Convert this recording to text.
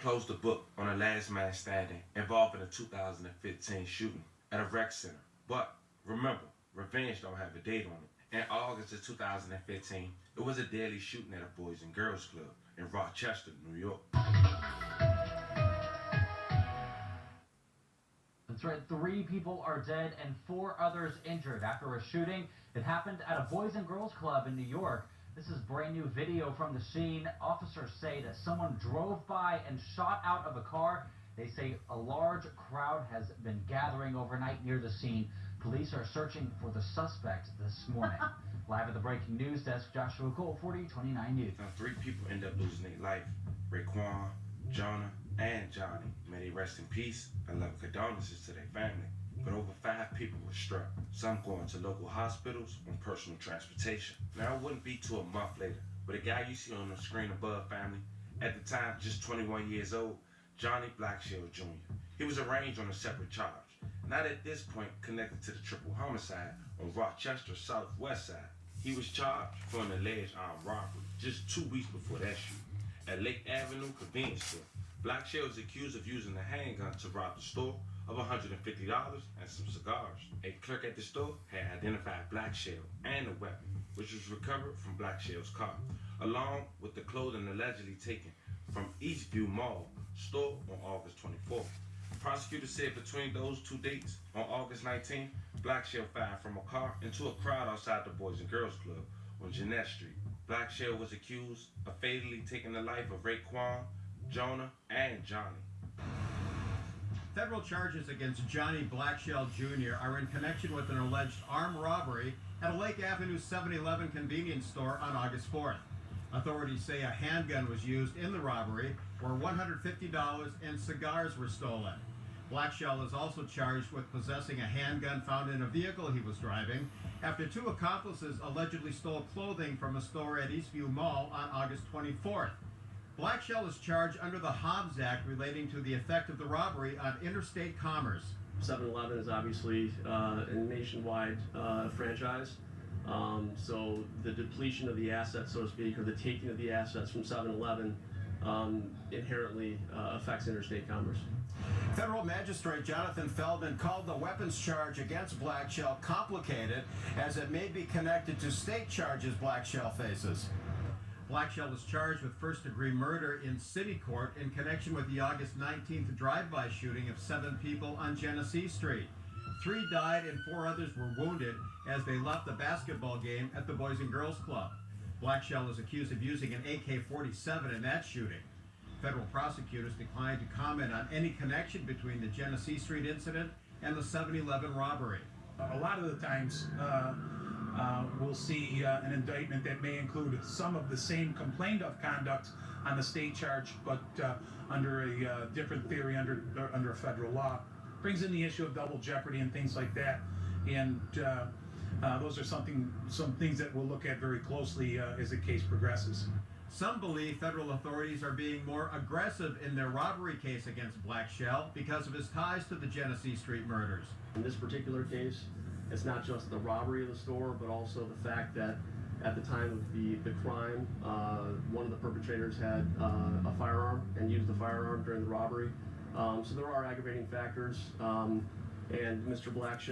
closed the book on the last man standing involving a 2015 shooting at a rec center. But remember, revenge don't have a date on it. In August of 2015, it was a deadly shooting at a Boys and Girls Club in Rochester, New York. That's right, 3 people are dead and 4 others injured after a shooting. It happened at a Boys and Girls Club in New York. This is brand new video from the scene. Officers say that someone drove by and shot out of a car. They say a large crowd has been gathering overnight near the scene. Police are searching for the suspect this morning. Live at the breaking news desk, Joshua Cole, 4029 News. Now, 3 people end up losing their life. Raekwon, Jonah, and Johnny. May they rest in peace and love condolences to their family. But over 5 people were struck, some going to local hospitals on personal transportation. Now, it wouldn't be till a month later, but a guy you see on the screen above, family, at the time just 21 years old, Johnny Blackshill Jr. He was arraigned on a separate charge, not at this point connected to the triple homicide on Rochester's southwest side. He was charged for an alleged armed robbery just 2 weeks before that shooting at Lake Avenue convenience store. Blackshill is accused of using a handgun to rob the store of $150 and some cigars. A clerk at the store had identified Blackshill and the weapon, which was recovered from Blackshill's car, along with the clothing allegedly taken from Eastview Mall store on August 24th. Prosecutors said between those 2 dates, on August 19th, Blackshill fired from a car into a crowd outside the Boys and Girls Club on Jeanette Street. Blackshill was accused of fatally taking the life of Raekwon, Jonah, and Johnny. Federal charges against Johnny Blackshill Jr. are in connection with an alleged armed robbery at a Lake Avenue 7-Eleven convenience store on August 4th. Authorities say a handgun was used in the robbery, where $150 and cigars were stolen. Blackshill is also charged with possessing a handgun found in a vehicle he was driving after 2 accomplices allegedly stole clothing from a store at Eastview Mall on August 24th. Blackshill is charged under the Hobbs Act relating to the effect of the robbery on interstate commerce. 7-Eleven is obviously a nationwide franchise, so the depletion of the assets, so to speak, or the taking of the assets from 7-Eleven inherently affects interstate commerce. Federal Magistrate Jonathan Feldman called the weapons charge against Blackshill complicated, as it may be connected to state charges Blackshill faces. Blackshill was charged with first-degree murder in city court in connection with the August 19th drive-by shooting of 7 people on Genesee Street. 3 died and 4 others were wounded as they left the basketball game at the Boys and Girls Club. Blackshill is accused of using an AK-47 in that shooting. Federal prosecutors declined to comment on any connection between the Genesee Street incident and the 7-Eleven robbery. A lot of the times, we'll see an indictment that may include some of the same complaint of conduct on the state charge, but under a different theory, under a federal law. Brings in the issue of double jeopardy and things like that, and those are some things that we'll look at very closely as the case progresses. Some believe federal authorities are being more aggressive in their robbery case against Blackshill because of his ties to the Genesee Street murders. In this particular case, it's not just the robbery of the store, but also the fact that at the time of the crime, one of the perpetrators had a firearm and used the firearm during the robbery. So there are aggravating factors, and Mr. Blackshill